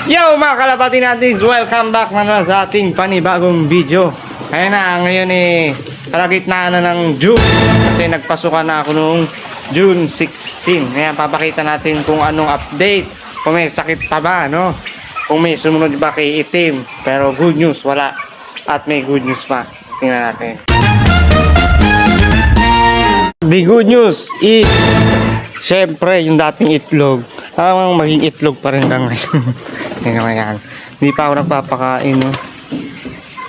Yo mga kalapati natin, welcome back naman sa ating panibagong video. Ayan na, ngayon kalagitnaan na ng June. Kasi nagpasukan na ako noong June 16. Ngayon papakita natin kung anong update. Kung may sakit pa ba, no? Kung may sumunod ba kay itim. Pero good news, wala. At may good news pa. Tingnan natin. The good news is, syempre yung dating itlog, maging itlog pa rin lang ngayon. Ayan. Hindi pa ako nagpapakain, no?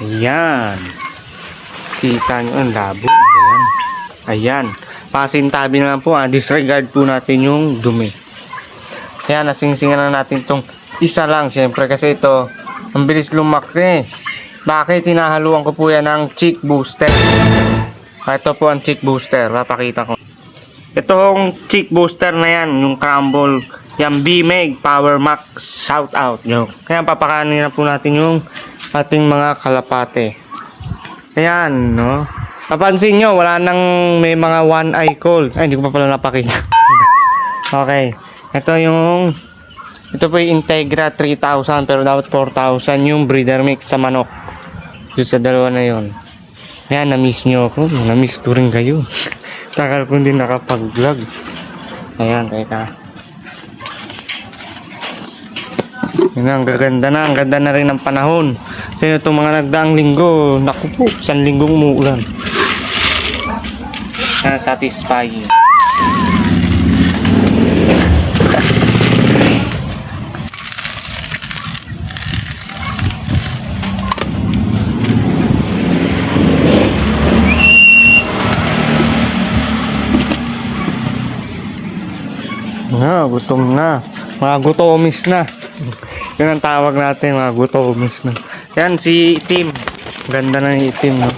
Ayan. Kita nyo, ang labo. Ayan. Ayan. Pasintabi na lang po, disregard po natin yung dumi. Kaya nasingsingan na natin itong isa lang, syempre, kasi ito, ang bilis lumaki. Bakit? Tinahaluan ko po yan ng chick booster. Ito po ang chick booster. Papakita ko. Itong chick booster na yan, yung crumble, yung B-Meg Power Max, shout out nyo. Kaya papakanin na po natin yung ating mga kalapate. Ayan, no? Napansin nyo, wala nang may mga one eye cold. Ay, hindi ko pa pala napakita. Okay. Ito po yung Integra 3000, pero dapat 4000 yung breeder mix sa manok. Yung sa dalawa na yun. Ayan, na-miss nyo ako. Na-miss ko rin kayo. Tagal ko hindi nakapag-vlog. Ayan, teka. Yan, ang gaganda na. Ang ganda na rin ng panahon. Kasi itong mga nagdaang linggo, naku po, isang linggong umuulan. Satisfying. Gutom na. Mga gutomis na. Yan ang tawag natin, mga gutomis na. Yan, si Itim. Ganda na yung Itim, no?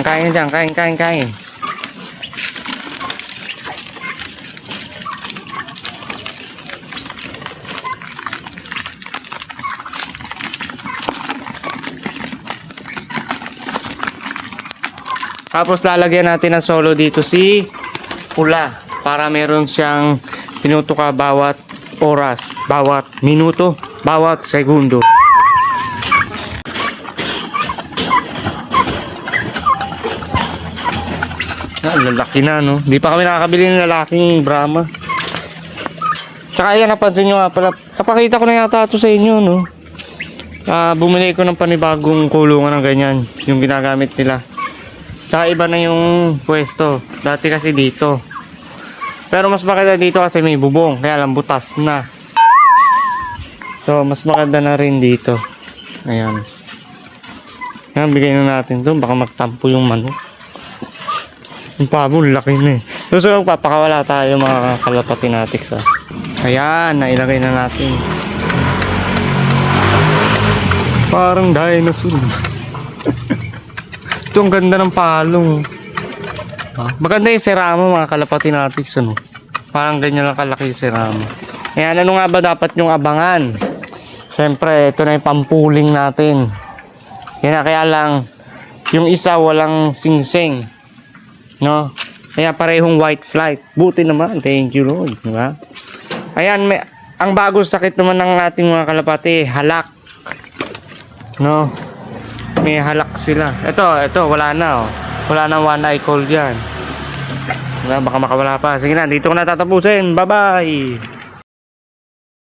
Kain dyan, kain. Tapos lalagyan natin ng solo dito si Pula para meron siyang tinutuka bawat oras, bawat minuto, bawat segundo. Lalaki na, no? Di pa kami nakakabili ng lalaking Brahma. Tsaka yan, napansin nyo nga pala, napakita ko na yata ito sa inyo, no? Bumili ko ng panibagong kulungan ng ganyan, yung ginagamit nila. Tsaka iba na yung pwesto. Dati kasi dito. Pero mas maganda dito kasi may bubong. Kaya lang butas na. So mas maganda na rin dito. Ayan. Ayan, bigay na natin ito. Baka magtampo yung manok. Yung pabo, laki na eh. So papakawala tayo mga kalapati natin sa. Ayan, nailagay na natin. Parang dinosaur. Ito ang ganda ng palong. Maganda yung seramo mga kalapati natin. Ano? Parang ganyan lang kalaki yung seramo. Ayan, ano nga ba dapat yung abangan? Siyempre, ito na yung pampuling natin. Yan na, kaya lang yung isa walang singsing. No? Kaya parehong white flight. Buti naman. Thank you Lord. Diba? Ayan, ang bagong sakit naman ng ating mga kalapati, halak. No? May halak sila. Ito, wala na, oh. Wala na one eye cold yan. Baka makawala pa. Sige na, dito ko na tatapusin. Bye-bye!